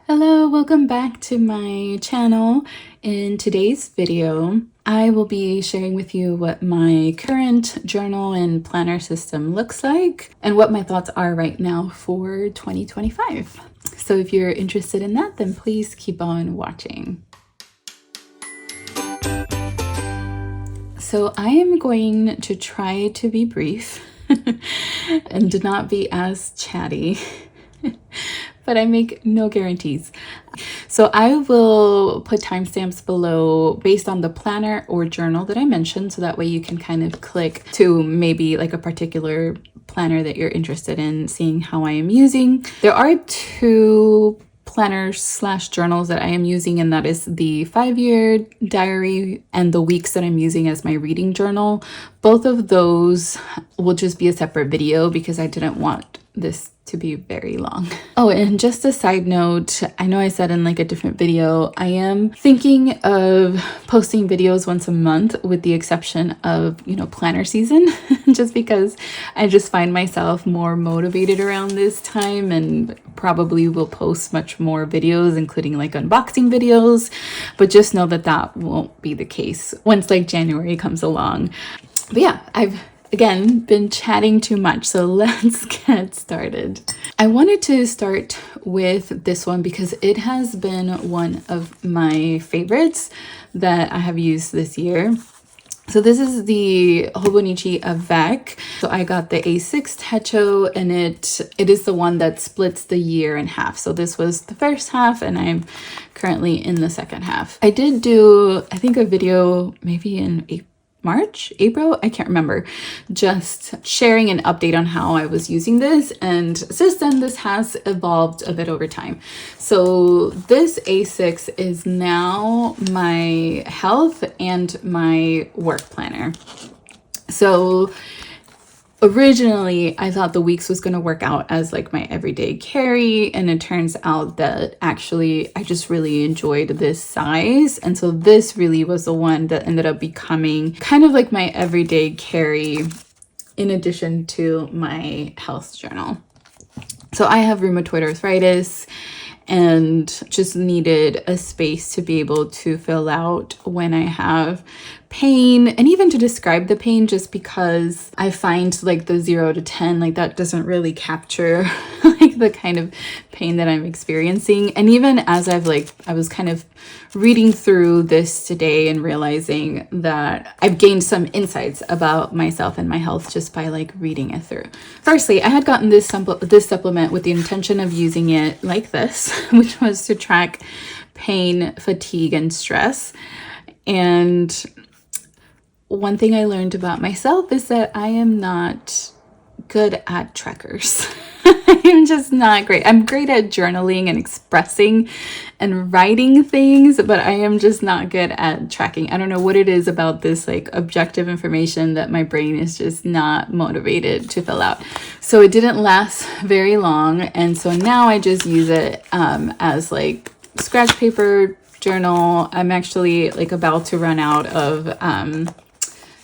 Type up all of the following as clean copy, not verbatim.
Hello, welcome back to my channel. In today's video, I will be sharing with you what my current journal and planner system looks like and what my thoughts are right now for 2025. So if you're interested in that, then please keep on watching. So I am going to try to be brief and to not be as chatty. But I make no guarantees. So I will put timestamps below based on the planner or journal that I mentioned, so that way you can kind of click to maybe like a particular planner that you're interested in seeing how I am using. There are two planners / journals that I am using, and that is the 5-year diary and the weeks that I'm using as my reading journal. Both of those will just be a separate video because I didn't want this to be very long. Oh, and just a side note, I know I said in like a different video, I am thinking of posting videos once a month with the exception of, planner season, just because I just find myself more motivated around this time and probably will post much more videos, including like unboxing videos, but just know that that won't be the case once like January comes along. But yeah, I've again been chatting too much, so let's get started. I wanted to start with this one because it has been one of my favorites that I have used this year. So this is the Hobonichi Avec. So I got the A6 Techo, and it is the one that splits the year in half. So this was the first half and I'm currently in the second half. I did do, I think, a video maybe in April, I can't remember, just sharing an update on how I was using this, and since then this has evolved a bit over time. So this A6 is now my health and my work planner. So originally, I thought the Weeks was going to work out as like my everyday carry, and it turns out that actually I just really enjoyed this size, and so this really was the one that ended up becoming kind of like my everyday carry in addition to my health journal. So I have rheumatoid arthritis and just needed a space to be able to fill out when I have pain, and even to describe the pain, just because I find like the 0 to 10, like that doesn't really capture like the kind of pain that I'm experiencing. And even as I was kind of reading through this today and realizing that I've gained some insights about myself and my health just by like reading it through. Firstly, I had gotten this supplement with the intention of using it like this, which was to track pain, fatigue, and stress. And one thing I learned about myself is that I am not good at trackers. I'm just not great. I'm great at journaling and expressing and writing things, but I am just not good at tracking. I don't know what it is about this like objective information that my brain is just not motivated to fill out. So it didn't last very long, and so now I just use it as like scratch paper journal. I'm actually like about to run out of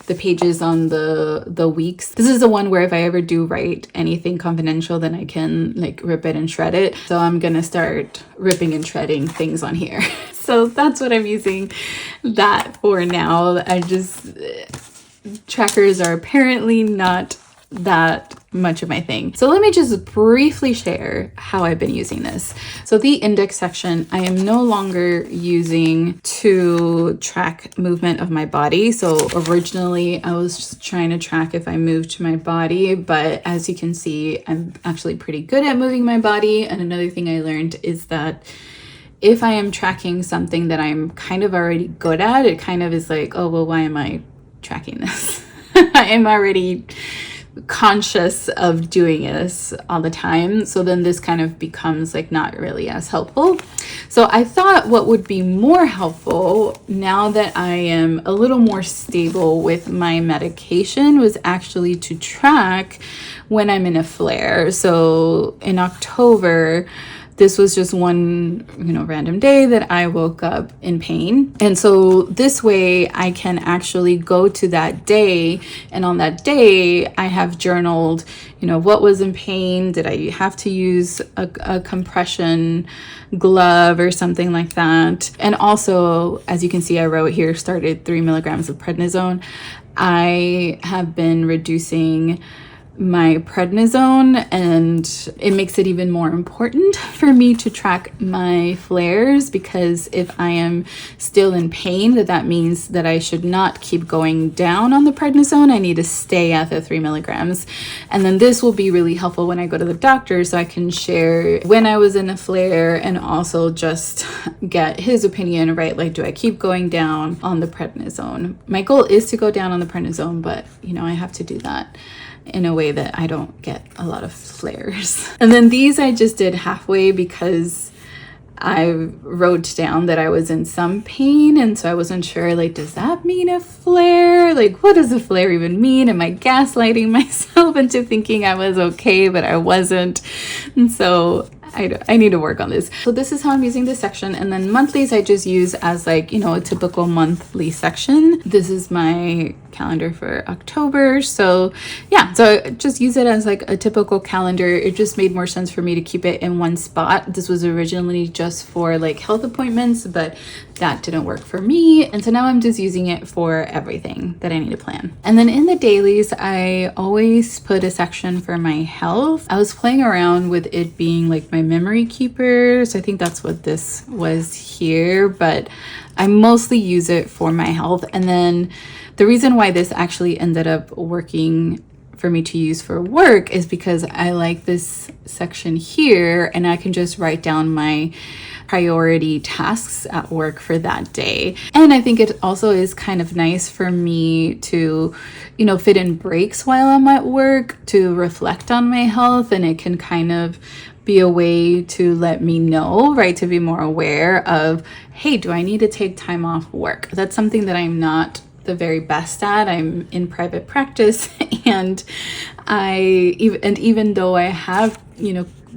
the pages on the weeks. This is the one where if I ever do write anything confidential, then I can like rip it and shred it. So I'm gonna start ripping and shredding things on here. So that's what I'm using that for now. Trackers are apparently not that much of my thing. So let me just briefly share how I've been using this. So the index section, I am no longer using to track movement of my body. So originally I was just trying to track if I moved to my body, but as you can see, I'm actually pretty good at moving my body. And another thing I learned is that if I am tracking something that I'm kind of already good at, it kind of is like, oh, well, why am I tracking this? I am already conscious of doing this all the time, so then this kind of becomes like not really as helpful. So I thought what would be more helpful now that I am a little more stable with my medication was actually to track when I'm in a flare. So in October, this was just one, random day that I woke up in pain. And so this way I can actually go to that day, and on that day I have journaled, what was in pain. Did I have to use a compression glove or something like that? And also, as you can see, I wrote here, started 3 milligrams of prednisone. I have been reducing my prednisone, and it makes it even more important for me to track my flares, because if I am still in pain, that means that I should not keep going down on the prednisone. I need to stay at the 3 milligrams. And then this will be really helpful when I go to the doctor, so I can share when I was in a flare and also just get his opinion, right? Like, do I keep going down on the prednisone? My goal is to go down on the prednisone, but I have to do that in a way that I don't get a lot of flares. And then these I just did halfway because I wrote down that I was in some pain, and so I wasn't sure, like, does that mean a flare? Like, what does a flare even mean? Am I gaslighting myself into thinking I was okay, but I wasn't? And so I need to work on this. So this is how I'm using this section. And then monthlies I just use as like, a typical monthly section. This is my calendar for October. So yeah, so just use it as like a typical calendar. It just made more sense for me to keep it in one spot. This was originally just for like health appointments, but that didn't work for me. And so now I'm just using it for everything that I need to plan. And then in the dailies, I always put a section for my health. I was playing around with it being like my memory keeper. So I think that's what this was here, but I mostly use it for my health. And then the reason why this actually ended up working for me to use for work is because I like this section here, and I can just write down my priority tasks at work for that day. And I think it also is kind of nice for me to, fit in breaks while I'm at work to reflect on my health, and it can kind of be a way to let me know, right? To be more aware of, hey, do I need to take time off work? That's something that I'm not the very best at. I'm in private practice, and even though I have,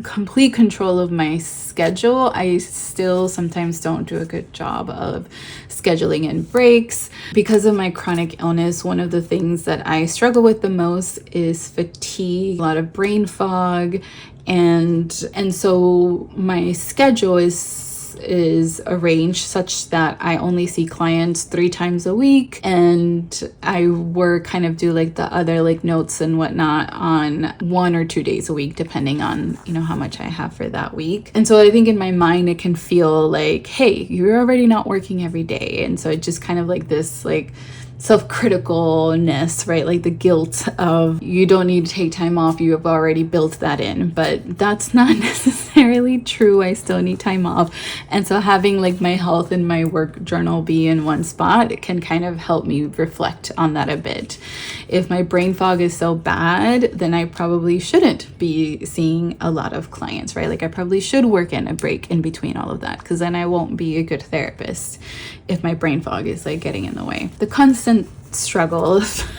complete control of my schedule, I still sometimes don't do a good job of scheduling in breaks. Because of my chronic illness, one of the things that I struggle with the most is fatigue, a lot of brain fog, and so my schedule is arranged such that I only see clients 3 times a week, and I work kind of do like the other like notes and whatnot on 1 or 2 days a week, depending on how much I have for that week. And so I think in my mind it can feel like, hey, you're already not working every day, and so it just kind of like this like self-criticalness, right? Like the guilt of you don't need to take time off, you have already built that in. But that's not necessarily true. I still need time off. And so having like my health and my work journal be in one spot, it can kind of help me reflect on that a bit. If my brain fog is so bad, then I probably shouldn't be seeing a lot of clients, right? Like I probably should work in a break in between all of that, because then I won't be a good therapist if my brain fog is like getting in the way. The constant struggle of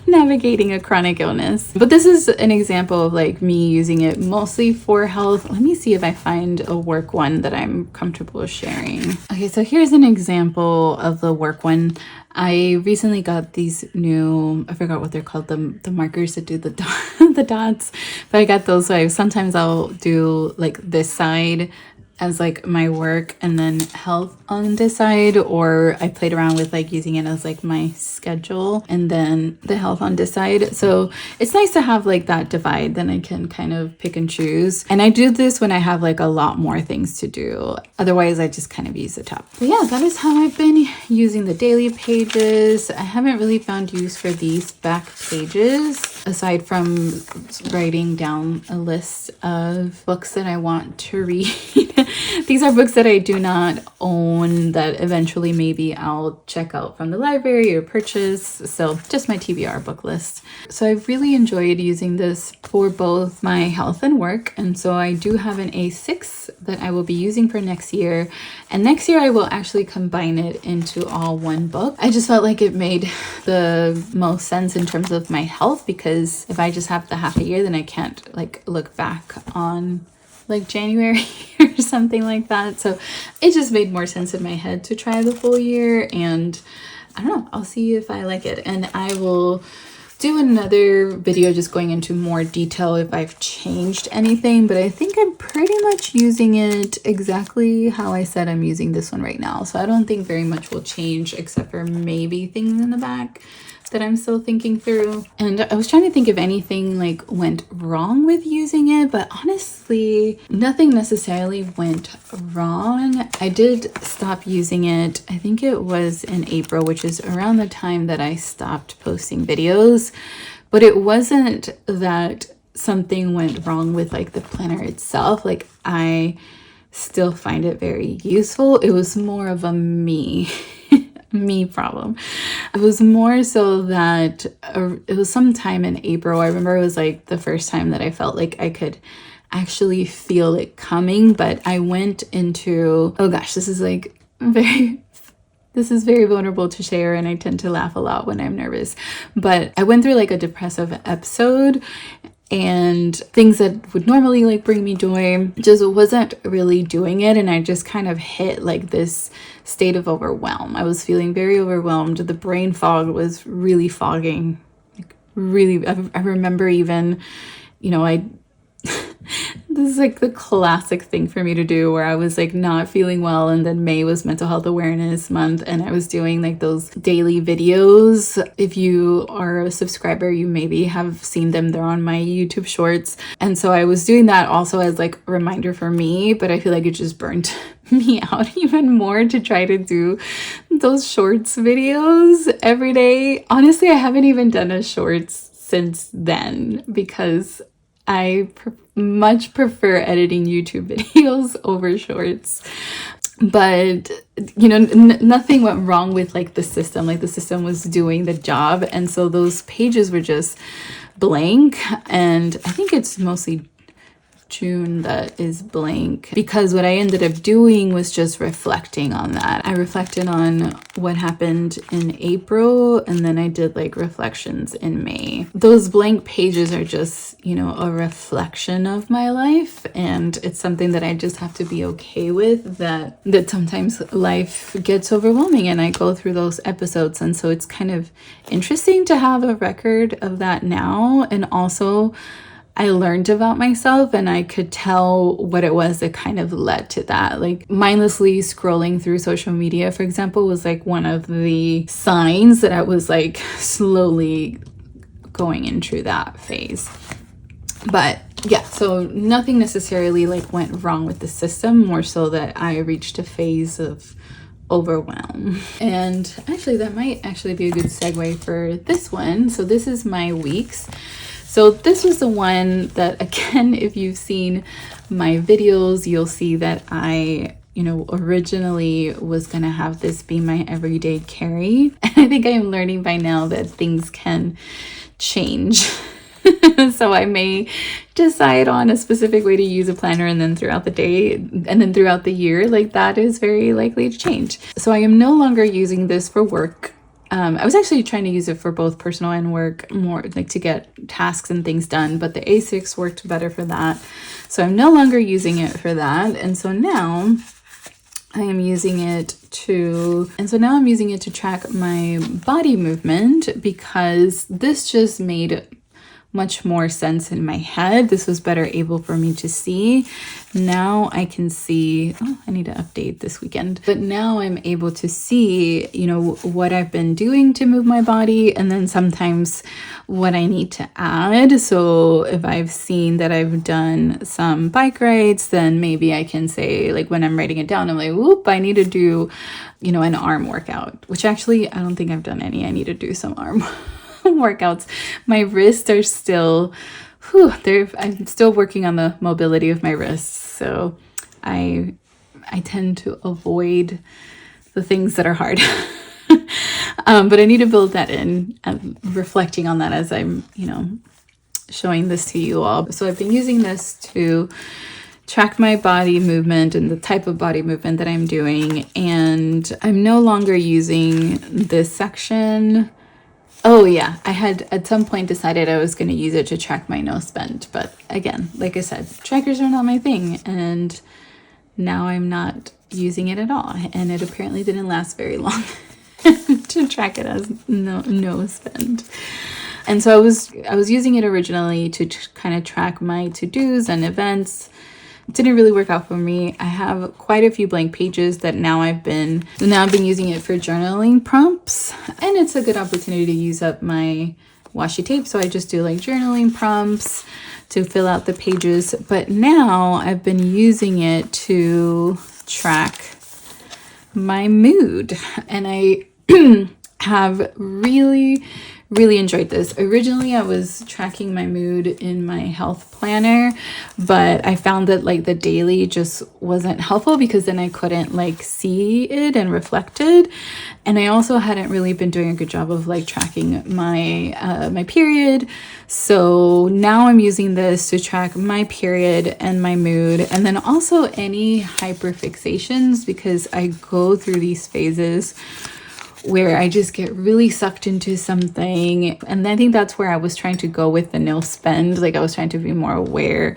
navigating a chronic illness. But this is an example of like me using it mostly for health. Let me see if I find a work one that I'm comfortable sharing. Okay, so here's an example of the work one. I recently got these new, I forgot what they're called, the markers that do the the dots, but I got those. So sometimes I'll do like this side as like my work and then health on this side, or I played around with like using it as like my schedule and then the health on this side. So it's nice to have like that divide, then I can kind of pick and choose. And I do this when I have like a lot more things to do. Otherwise I just kind of use the top. But yeah, that is how I've been using the daily pages. I haven't really found use for these back pages aside from writing down a list of books that I want to read. These are books that I do not own that eventually maybe I'll check out from the library or purchase. So just my TBR book list. So I've really enjoyed using this for both my health and work. And so I do have an A6 that I will be using for next year. And next year I will actually combine it into all one book. I just felt like it made the most sense in terms of my health, because if I just have the half a year, then I can't like look back on like January or something like that. So it just made more sense in my head to try the full year, and I don't know, I'll see if I like it. And I will do another video just going into more detail if I've changed anything, but I think I'm pretty much using it exactly how I said I'm using this one right now. So I don't think very much will change except for maybe things in the back that I'm still thinking through. And I was trying to think if anything like went wrong with using it, but honestly, nothing necessarily went wrong. I did stop using it, I think it was in April, which is around the time that I stopped posting videos, but it wasn't that something went wrong with like the planner itself. Like I still find it very useful. It was more of a me problem. It was more so that it was sometime in April. I remember it was like the first time that I felt like I could actually feel it coming, but I went into, oh gosh, this is very vulnerable to share, and I tend to laugh a lot when I'm nervous, but I went through like a depressive episode, and things that would normally like bring me joy just wasn't really doing it. And I just kind of hit like this state of overwhelm. I was feeling very overwhelmed. The brain fog was really fogging, like really. I remember even, this is like the classic thing for me to do, where I was like not feeling well, and then May was Mental Health Awareness Month, and I was doing like those daily videos. If you are a subscriber, you maybe have seen them. They're on my YouTube shorts. And so I was doing that also as like a reminder for me, but I feel like it just burnt me out even more to try to do those shorts videos every day. Honestly, I haven't even done a shorts since then, because I much prefer editing YouTube videos over shorts. But nothing went wrong with like the system. Like the system was doing the job, and so those pages were just blank. And I think it's mostly June that is blank, because what I ended up doing was just reflecting on that. I reflected on what happened in April, and then I did like reflections in May. Those blank pages are just, a reflection of my life, and it's something that I just have to be okay with, that sometimes life gets overwhelming and I go through those episodes. And so it's kind of interesting to have a record of that now. And also I learned about myself, and I could tell what it was that kind of led to that. Like mindlessly scrolling through social media, for example, was like one of the signs that I was like slowly going into that phase. But yeah, so nothing necessarily like went wrong with the system, more so that I reached a phase of overwhelm. And actually that might actually be a good segue for this one. So this is my weeks. So this was the one that, again, if you've seen my videos, you'll see that I, originally was going to have this be my everyday carry. And I think I am learning by now that things can change. So I may decide on a specific way to use a planner, and then throughout the day and then throughout the year, like that is very likely to change. So I am no longer using this for work. I was actually trying to use it for both personal and work, more like to get tasks and things done, but the A6 worked better for that. So I'm no longer using it for that. And so now I'm using it to track my body movement, because this just made much more sense in my head. This was better able for me to see. Now I can see, I need to update this weekend, but now I'm able to see, what I've been doing to move my body, and then sometimes what I need to add. So if I've seen that I've done some bike rides, then maybe I can say, like when I'm writing it down, I'm like, whoop, I need to do, an arm workout, which actually I don't think I've done any. I need to do some arm workouts. My wrists are still, I'm still working on the mobility of my wrists. So I tend to avoid the things that are hard. But I need to build that in. I'm reflecting on that as I'm, showing this to you all. So I've been using this to track my body movement and the type of body movement that I'm doing. And I'm no longer using this section Oh yeah, I had at some point decided I was going to use it to track my no spend, but again, like I said, trackers are not my thing, and now I'm not using it at all, and it apparently didn't last very long to track it as no spend. And so I was using it originally to kind of track my to-dos and events. It didn't really work out for me. I have quite a few blank pages that now I've been using it for journaling prompts, and it's a good opportunity to use up my washi tape. So I just do like journaling prompts to fill out the pages. But now I've been using it to track my mood, and I have really enjoyed this. Originally, I was tracking my mood in my health planner, but I found that like the daily just wasn't helpful because then I couldn't like see it and reflect it. And I also hadn't really been doing a good job of like tracking my period. So now I'm using this to track my period and my mood, and then also any hyperfixations, because I go through these phases where I just get really sucked into something. And I think that's where I was trying to go with the no spend. Like I was trying to be more aware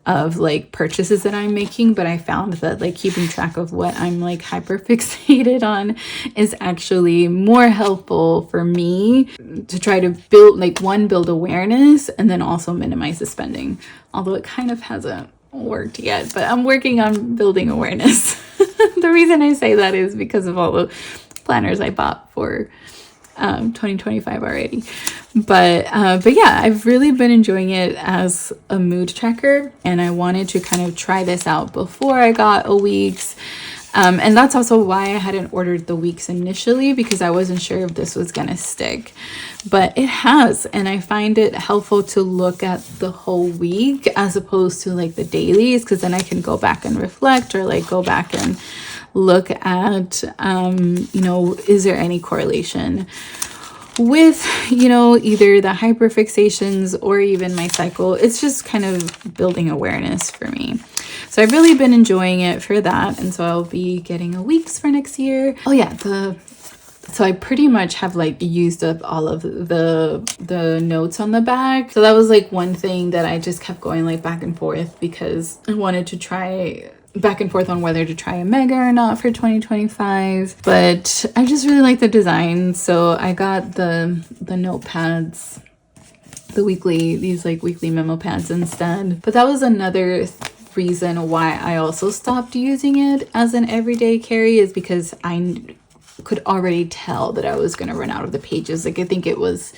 of like purchases that I'm making, but I found that like keeping track of what I'm like hyper fixated on is actually more helpful for me to try to build awareness and then also minimize the spending. Although it kind of hasn't worked yet, but I'm working on building awareness. The reason I say that is because of all the planners I bought for 2025 already. But yeah, I've really been enjoying it as a mood tracker, and I wanted to kind of try this out before I got a Weeks. And that's also why I hadn't ordered the Weeks initially, because I wasn't sure if this was gonna stick. But it has, and I find it helpful to look at the whole week as opposed to like the dailies, because then I can go back and reflect, or like go back and look at, is there any correlation with, either the hyperfixations or even my cycle. It's just kind of building awareness for me. So I've really been enjoying it for that. And so I'll be getting a Weeks for next year. Oh yeah, so I pretty much have like used up all of the notes on the back. So that was like one thing that I just kept going like back and forth, because I wanted to try back and forth on whether to try a mega or not for 2025, but I just really like the design. So I got the notepads, these weekly memo pads instead. But that was another reason why I also stopped using it as an everyday carry, is because I could already tell that I was going to run out of the pages. Like I think it was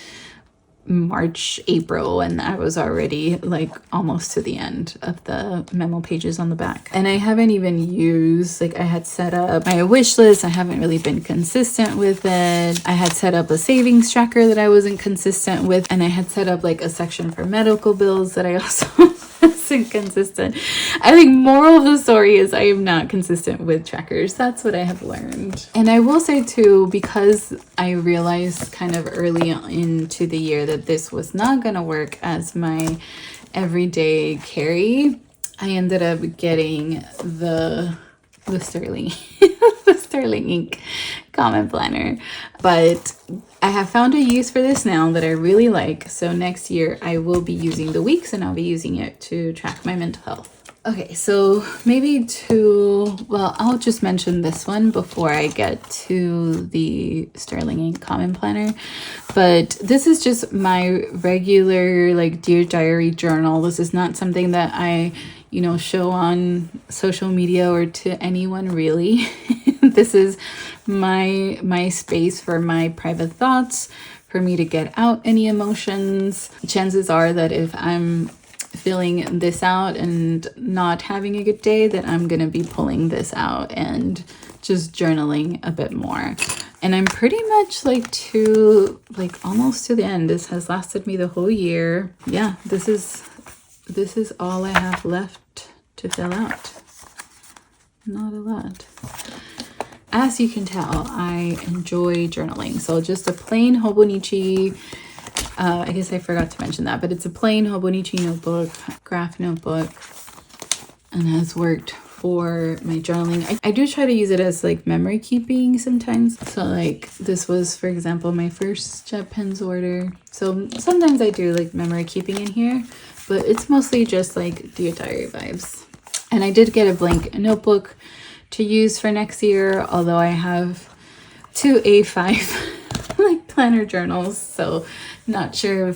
March, April, and I was already like almost to the end of the memo pages on the back. And I haven't even used, like I had set up my wish list. I haven't really been consistent with it. I had set up a savings tracker that I wasn't consistent with. And I had set up like a section for medical bills that I also wasn't consistent. I think moral of the story is I am not consistent with trackers. That's what I have learned. And I will say too, because I realized kind of early into the year that this was not going to work as my everyday carry, I ended up getting the Sterling the Sterling ink comment planner. But I have found a use for this now that I really like. So next year I will be using the Weeks, and I'll be using it to track my mental health. Okay, so I'll just mention this one before I get to the Sterling ink comment planner. But this is just my regular like Dear Diary journal. This is not something that I show on social media or to anyone really. This is my space for my private thoughts, for me to get out any emotions. Chances are that if I'm feeling this out and not having a good day, that I'm gonna be pulling this out and just journaling a bit more. And I'm pretty much almost to the end. This has lasted me the whole year. Yeah, this is all I have left to fill out. Not a lot. As you can tell, I enjoy journaling. So just a plain Hobonichi, I guess I forgot to mention that, but it's a plain Hobonichi notebook, graph notebook, and has worked for my journaling. I do try to use it as like memory keeping sometimes. So like this was, for example, my first jet pens order. So sometimes I do like memory keeping in here, but it's mostly just like Dear Diary vibes. And I did get a blank notebook to use for next year, although I have 2 A5 like planner journals, so not sure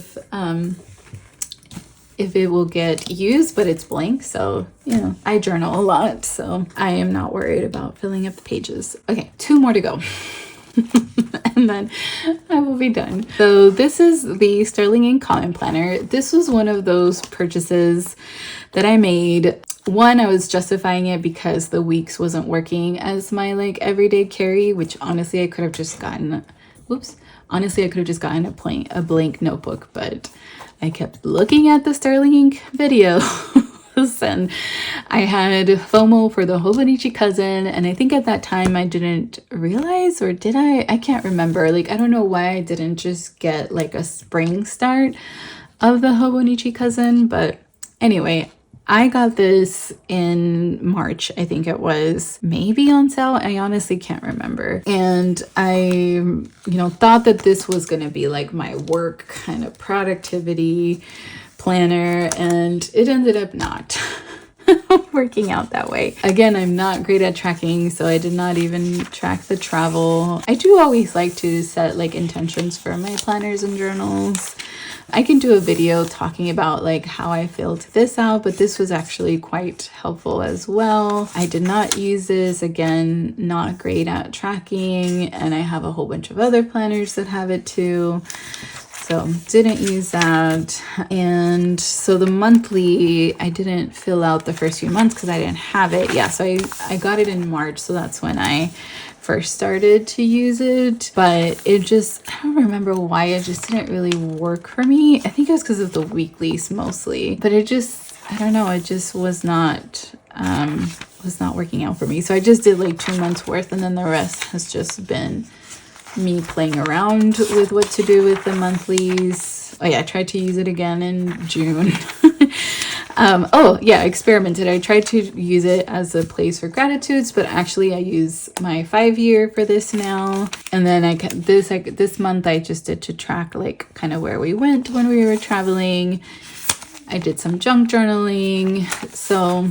if it will get used, but it's blank, so you know, I journal a lot, so I am not worried about filling up the pages. Okay, 2 more to go. And then I will be done. So this is the Sterling Ink Common Planner. This was one of those purchases that I made. One, I was justifying it because the Weeks wasn't working as my like everyday carry, which honestly I could have just gotten, honestly I could have just gotten a blank notebook, but I kept looking at the Sterling Ink video. And I had FOMO for the Hobonichi cousin, and I think at that time I didn't realize, or did I can't remember, like I don't know why I didn't just get like a spring start of the Hobonichi cousin. But anyway, I got this in March, I think it was, maybe on sale. I honestly can't remember. And I, thought that this was going to be like my work kind of productivity planner, and it ended up not working out that way. Again, I'm not great at tracking, so I did not even track the travel. I do always like to set like intentions for my planners and journals. I can do a video talking about like how I filled this out, but this was actually quite helpful as well. I did not use this. Again, not great at tracking, and I have a whole bunch of other planners that have it too. So didn't use that. And so the monthly, I didn't fill out the first few months because I didn't have it. Yeah, so I got it in March. So that's when I first started to use it. But it just, I don't remember why, it just didn't really work for me. I think it was because of the weeklies mostly. But it just, I don't know, it just was not working out for me. So I just did like 2 months worth, and then the rest has just been me playing around with what to do with the monthlies. Oh yeah, I tried to use it again in June. Experimented. I tried to use it as a place for gratitudes, but actually I use my 5-year for this now. And then this month I just did to track like kind of where we went when we were traveling. I did some junk journaling. So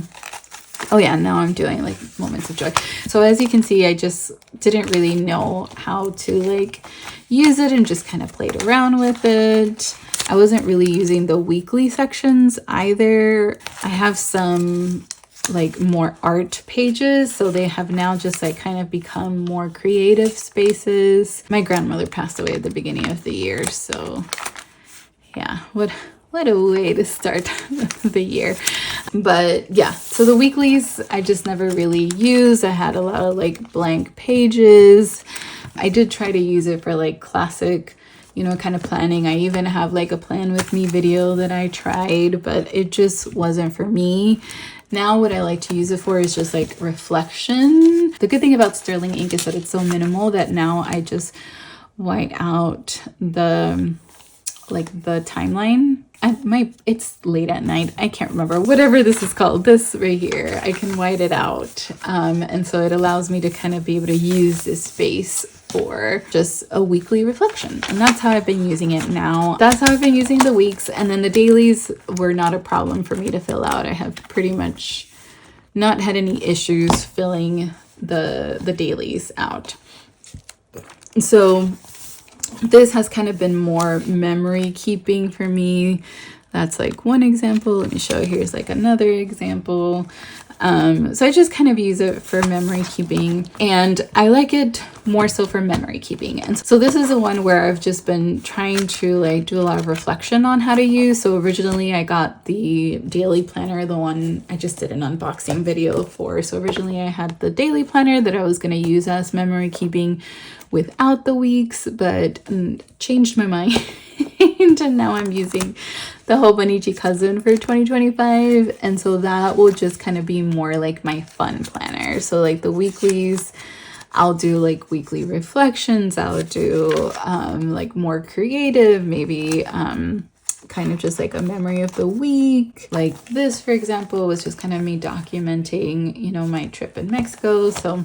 oh yeah, now I'm doing like moments of joy. So as you can see, I just didn't really know how to like use it and just kind of played around with it. I wasn't really using the weekly sections either. I have some like more art pages, so they have now just like kind of become more creative spaces. My grandmother passed away at the beginning of the year, so yeah, what a way to start the year. But yeah, so the weeklies I just never really used. I had a lot of like blank pages. I did try to use it for like classic, kind of planning. I even have like a plan with me video that I tried, but it just wasn't for me. Now what I like to use it for is just like reflection. The good thing about Sterling Ink is that it's so minimal that now I just white out the timeline. It's late at night. I can't remember whatever this is called. This right here, I can white it out. And so it allows me to kind of be able to use this space for just a weekly reflection. And that's how I've been using it now. That's how I've been using the weeks. And then the dailies were not a problem for me to fill out. I have pretty much not had any issues filling the dailies out. So this has kind of been more memory keeping for me. That's like one example. Let me show, here's like another example. So I just kind of use it for memory keeping, and I like it more so for memory keeping. And so this is the one where I've just been trying to like do a lot of reflection on how to use. So originally I got the daily planner, the one I just did an unboxing video for. So originally I had the daily planner that I was going to use as memory keeping without the weeks, but changed my mind. And now I'm using the Hobonichi cousin for 2025, and so that will just kind of be more like my fun planner. So like the weeklies, I'll do like weekly reflections. I'll do like more creative, maybe kind of just like a memory of the week. Like this, for example, was just kind of me documenting, you know, my trip in Mexico. So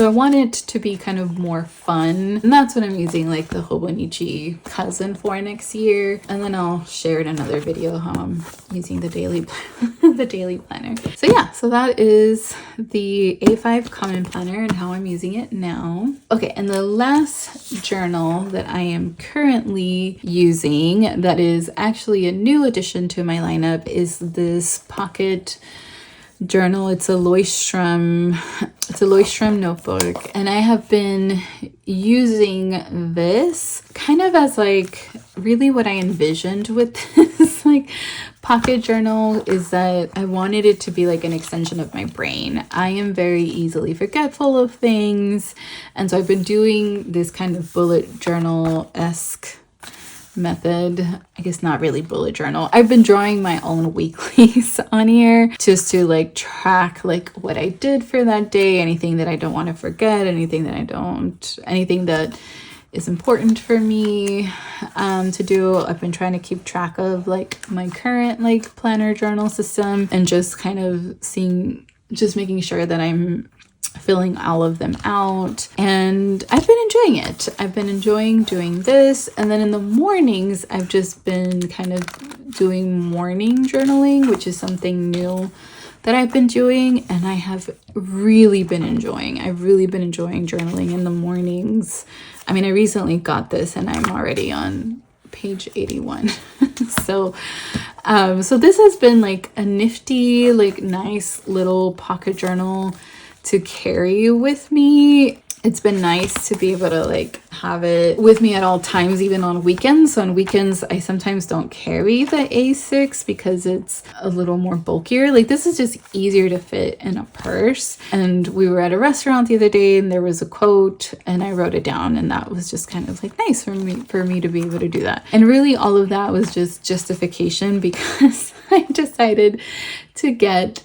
I want it to be kind of more fun. And that's what I'm using like the Hobonichi cousin for next year. And then I'll share in another video how I'm using the daily the daily planner. So yeah, so that is the A5 common planner and how I'm using it now. Okay, and the last journal that I am currently using that is actually a new addition to my lineup is this pocket journal. It's a Leuchtturm notebook, and I have been using this kind of as like really what I envisioned with this like pocket journal is that I wanted it to be like an extension of my brain. I am very easily forgetful of things, and so I've been doing this kind of bullet journal-esque method. I guess not really bullet journal. I've been drawing my own weeklies on here just to like track like what I did for that day, anything that I don't want to forget, anything that is important for me to do. I've been trying to keep track of like my current like planner journal system and just kind of making sure that I'm filling all of them out, and I've been enjoying it. I've been enjoying doing this, and then in the mornings I've just been kind of doing morning journaling, which is something new that I've been doing, and I have really been enjoying. I've really been enjoying journaling in the mornings. I mean, I recently got this and I'm already on page 81. So this has been like a nifty, like nice little pocket journal to carry with me. It's been nice to be able to like have it with me at all times, even on weekends. So on weekends, I sometimes don't carry the A6 because it's a little more bulkier. Like this is just easier to fit in a purse. And we were at a restaurant the other day and there was a quote and I wrote it down, and that was just kind of like nice for me to be able to do that. And really all of that was just justification because I decided to get,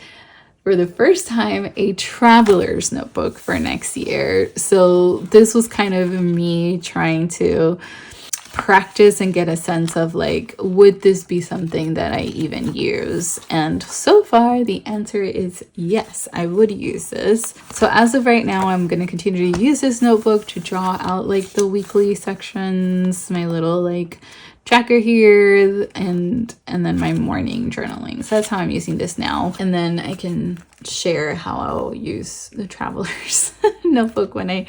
for the first time, a traveler's notebook for next year. So this was kind of me trying to practice and get a sense of like, would this be something that I even use? And so far the answer is yes, I would use this. So as of right now, I'm going to continue to use this notebook to draw out like the weekly sections, my little like tracker here, and then my morning journaling. So that's how I'm using this now. And then I can share how I'll use the traveler's notebook when I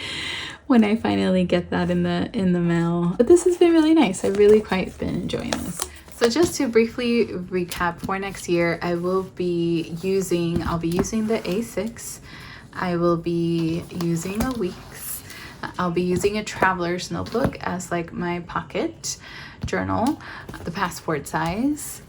finally get that in the mail. But this has been really nice. I've really quite been enjoying this. So just to briefly recap for next year, I'll be using the A6. I will be using a Weeks. I'll be using a traveler's notebook as like my pocket journal, the passport size,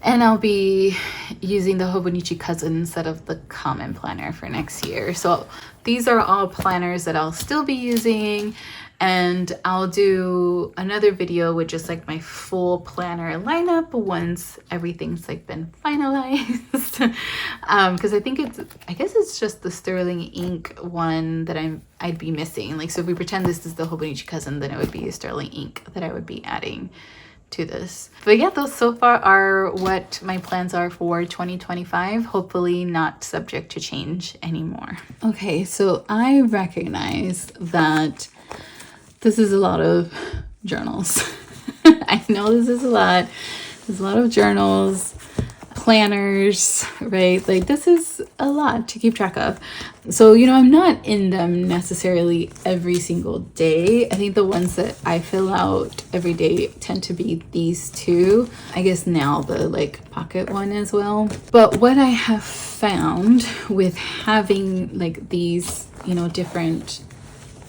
and I'll be using the Hobonichi cousin instead of the common planner for next year. So these are all planners that I'll still be using, and I'll do another video with just like my full planner lineup once everything's like been finalized. Because I guess it's just the sterling ink one that I'd be missing. Like, so if we pretend this is the Hobonichi cousin, then it would be a sterling ink that I would be adding to this. But yeah, those so far are what my plans are for 2025. Hopefully not subject to change anymore. Okay, so I recognize that this is a lot of journals. I know this is a lot. There's a lot of journals, planners, right? Like this is a lot to keep track of. So, you know, I'm not in them necessarily every single day. I think the ones that I fill out every day tend to be these two. I guess now the like pocket one as well. But what I have found with having like these, you know, different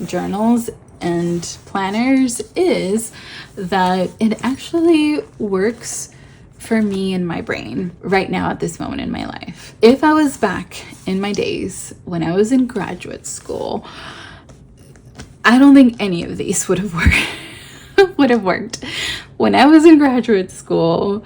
journals and planners is that it actually works for me and my brain right now at this moment in my life. If I was back in my days when I was in graduate school, I don't think any of these would have worked. When I was in graduate school,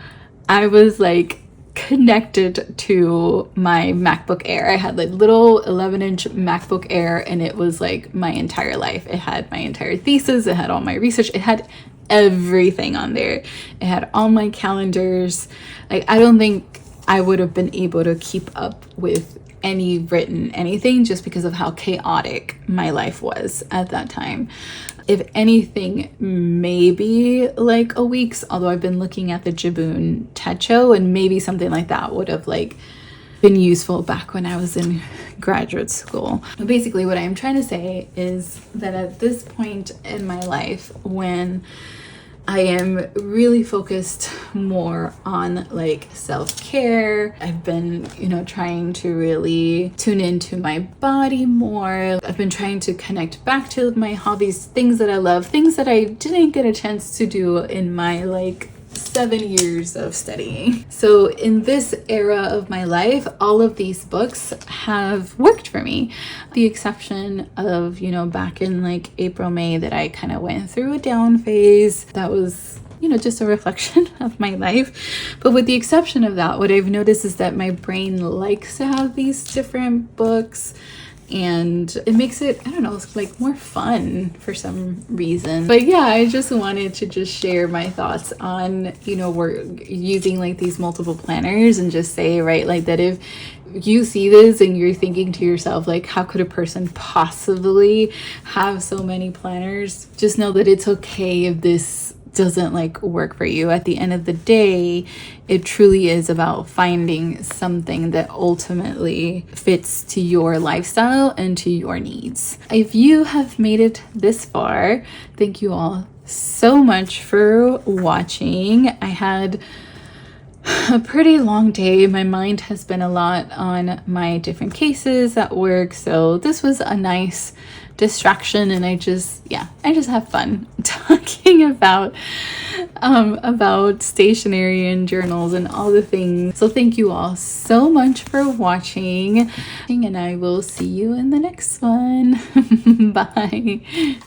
I was like connected to my MacBook Air. I had like little 11-inch MacBook Air, and it was like my entire life. It had my entire thesis, it had all my research, it had everything on there. It had all my calendars. Like, I don't think I would have been able to keep up with any written anything just because of how chaotic my life was at that time. If anything, maybe like a week's, although I've been looking at the Jibun Techo, and maybe something like that would have like been useful back when I was in graduate school. But basically what I'm trying to say is that at this point in my life, when I am really focused more on like self-care, I've been, you know, trying to really tune into my body more. I've been trying to connect back to my hobbies, things that I love, things that I didn't get a chance to do in my like 7 years of studying. So in this era of my life, all of these books have worked for me. The exception of, you know, back in like April, May, that I kind of went through a down phase. That was, you know, just a reflection of my life. But with the exception of that, what I've noticed is that my brain likes to have these different books, and it makes it, I don't know, it's like more fun for some reason. But yeah, I just wanted to just share my thoughts on, you know, we're using like these multiple planners, and just say, right, like that if you see this and you're thinking to yourself, like, how could a person possibly have so many planners? Just know that it's okay if this doesn't like work for you. At the end of the day, it truly is about finding something that ultimately fits to your lifestyle and to your needs. If you have made it this far, thank you all so much for watching. I had a pretty long day. My mind has been a lot on my different cases at work, so this was a nice distraction, and I just have fun talking about stationery and journals and all the things. So thank you all so much for watching, and I will see you in the next one. Bye.